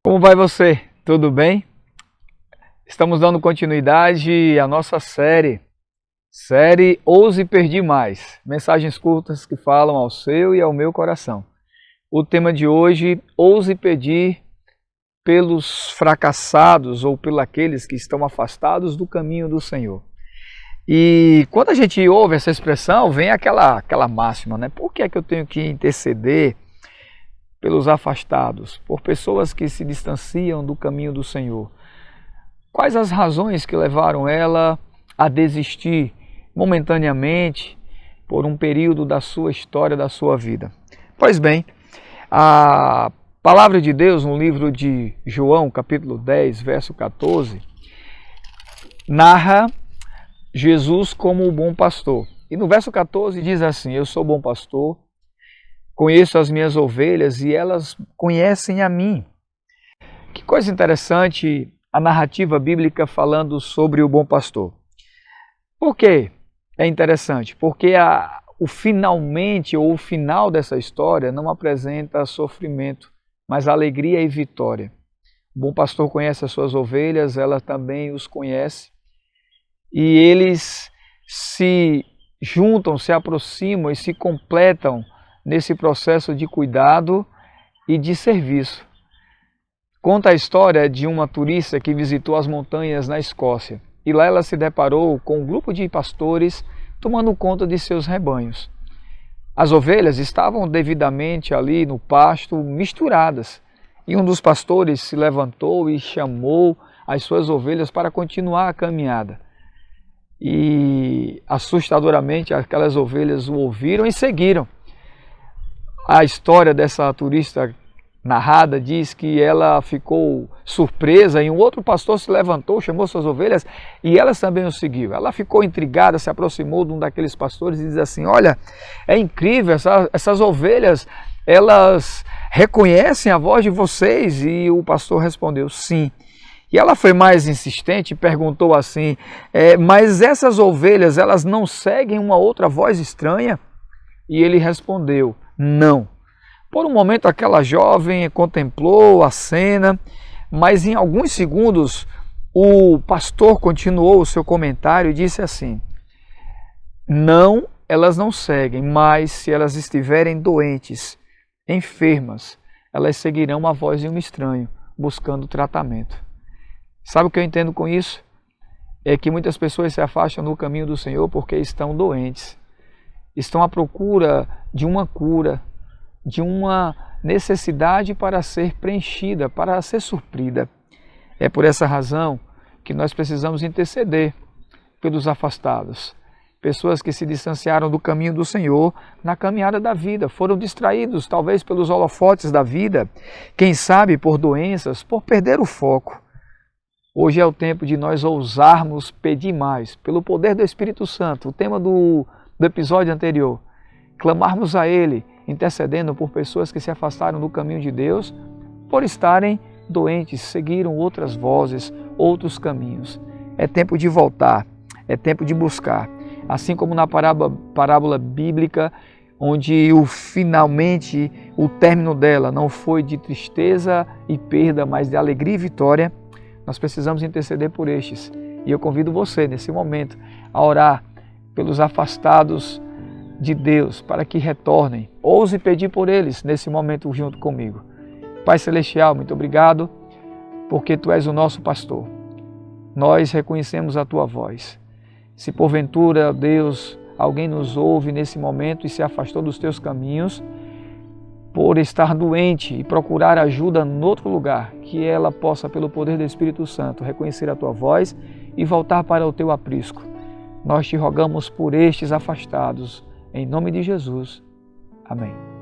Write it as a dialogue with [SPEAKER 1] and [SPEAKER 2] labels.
[SPEAKER 1] Como vai você? Tudo bem? Estamos dando continuidade à nossa série Ouse Pedir Mais. Mensagens curtas que falam ao seu e ao meu coração. O tema de hoje, ouse pedir pelos fracassados ou pelos aqueles que estão afastados do caminho do Senhor. E quando a gente ouve essa expressão, vem aquela máxima, né? Por que é que eu tenho que interceder pelos afastados, por pessoas que se distanciam do caminho do Senhor? Quais as razões que levaram ela a desistir momentaneamente por um período da sua história, da sua vida? Pois bem, a palavra de Deus no livro de João, capítulo 10, verso 14, narra Jesus como o bom pastor. E no verso 14 diz assim: eu sou bom pastor, conheço as minhas ovelhas e elas conhecem a mim. Que coisa interessante a narrativa bíblica falando sobre o bom pastor. Por quê? É interessante, porque o final dessa história não apresenta sofrimento, mas alegria e vitória. O bom pastor conhece as suas ovelhas, ela também os conhece, e eles se juntam, se aproximam e se completam nesse processo de cuidado e de serviço. Conta a história de uma turista que visitou as montanhas na Escócia, e lá ela se deparou com um grupo de pastores tomando conta de seus rebanhos. As ovelhas estavam devidamente ali no pasto, misturadas, e um dos pastores se levantou e chamou as suas ovelhas para continuar a caminhada. E assustadoramente aquelas ovelhas o ouviram e seguiram. A história dessa turista narrada diz que ela ficou surpresa e um outro pastor se levantou, chamou suas ovelhas e elas também o seguiu. Ela ficou intrigada, se aproximou de um daqueles pastores e diz assim: olha, é incrível, essas ovelhas, elas reconhecem a voz de vocês? E o pastor respondeu: sim. E ela foi mais insistente e perguntou assim: mas essas ovelhas, elas não seguem uma outra voz estranha? E ele respondeu: não. Por um momento aquela jovem contemplou a cena, mas em alguns segundos o pastor continuou o seu comentário e disse assim: não, elas não seguem, mas se elas estiverem doentes, enfermas, elas seguirão a voz de um estranho, buscando tratamento. Sabe o que eu entendo com isso? É que muitas pessoas se afastam do caminho do Senhor porque estão doentes, estão à procura de uma cura, de uma necessidade para ser preenchida, para ser suprida. É por essa razão que nós precisamos interceder pelos afastados, pessoas que se distanciaram do caminho do Senhor na caminhada da vida, foram distraídos talvez pelos holofotes da vida, quem sabe por doenças, por perder o foco. Hoje é o tempo de nós ousarmos pedir mais, pelo poder do Espírito Santo, o tema do episódio anterior, clamarmos a Ele, intercedendo por pessoas que se afastaram do caminho de Deus, por estarem doentes, seguiram outras vozes, outros caminhos. É tempo de voltar, é tempo de buscar. Assim como na parábola bíblica, onde finalmente o término dela não foi de tristeza e perda, mas de alegria e vitória, nós precisamos interceder por estes. E eu convido você, nesse momento, a orar pelos afastados de Deus, para que retornem. Ouse pedir por eles nesse momento junto comigo. Pai Celestial, muito obrigado, porque Tu és o nosso pastor. Nós reconhecemos a Tua voz. Se porventura, Deus, alguém nos ouve nesse momento e se afastou dos Teus caminhos, por estar doente e procurar ajuda em outro lugar, que ela possa, pelo poder do Espírito Santo, reconhecer a Tua voz e voltar para o Teu aprisco. Nós Te rogamos por estes afastados, em nome de Jesus. Amém.